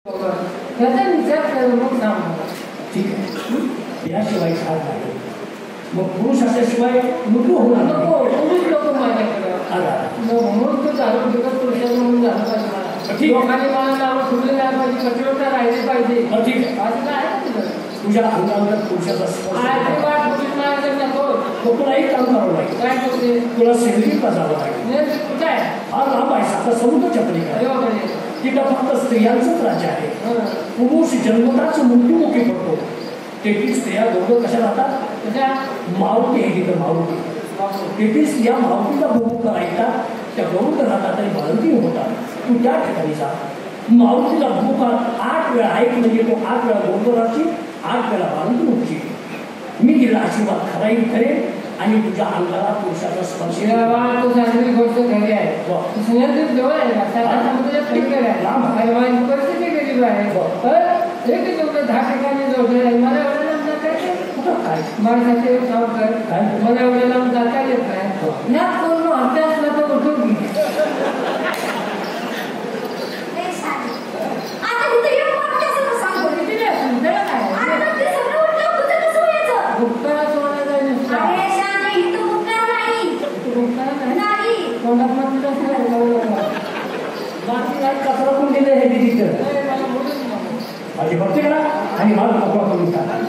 त्याचा विचार करून मग सांगा. ठीक आहे, याशिवाय छान नाही. मग पुरुष असल्याशिवाय नको होणार नको. पुरुष लोक माझ्याकडे म्हणून तो जाणून घेतो पुरुषाचं म्हणून झालं पाहिजे. लोकांनी मला नावं ठेवले नाही पाहिजे, कठोरता राहिली पाहिजे. ठीक आहे, असं काय आहे तुझं? तुझ्या अंगावर पुरुषाचा स्पर्श पुरुष माझ्याकडे नको. तुला एक काम करावं लागेल. काय करते? तुला सेल्फीला जावं लागेल. कुठे आहे? हा लांब आहे, आता समुद्राच्या पलीकडे. तिथं फक्त स्त्रियांचंच राज्य आहे. पुरुष जन्मताच मृत्युमुखी पडतो. तेथील स्त्रिया दोघं कशा राहतात? मारुती आहे तिथं, मारुती. तेथील स्त्रिया मारुतीला भोग करायचा, त्या गौरव राहतात आणि बाळंती होतात. तू त्या ठिकाणी जा, मारुतीला भोग 8 वेळा ऐक, म्हणजे तो 8 वेळा गौरवाची 8 वेळा बाळंती होती. मी तिला आशीर्वाद खराई करेन आणि तुझ्या अंगाला पुरुषाचा स्पर्श. तो चांगली गोष्ट घरी आहे. जवळ आहे का? समुद्रात फिरकर आहे. परिस्थिती गरीब आहे. एक जेवढं 10 ठिकाणी जोडलेलं आहे. मला एवढं लांब जाता येते काय? माझ्यासाठी काम कर. मला एवढं लांब जाता येत नाही. यात कोण हत्या असला तर उठून घे. कचरा कोण दिलं हे तिथं माझी भक्ती करा आणि मला मोकळा करून टाका.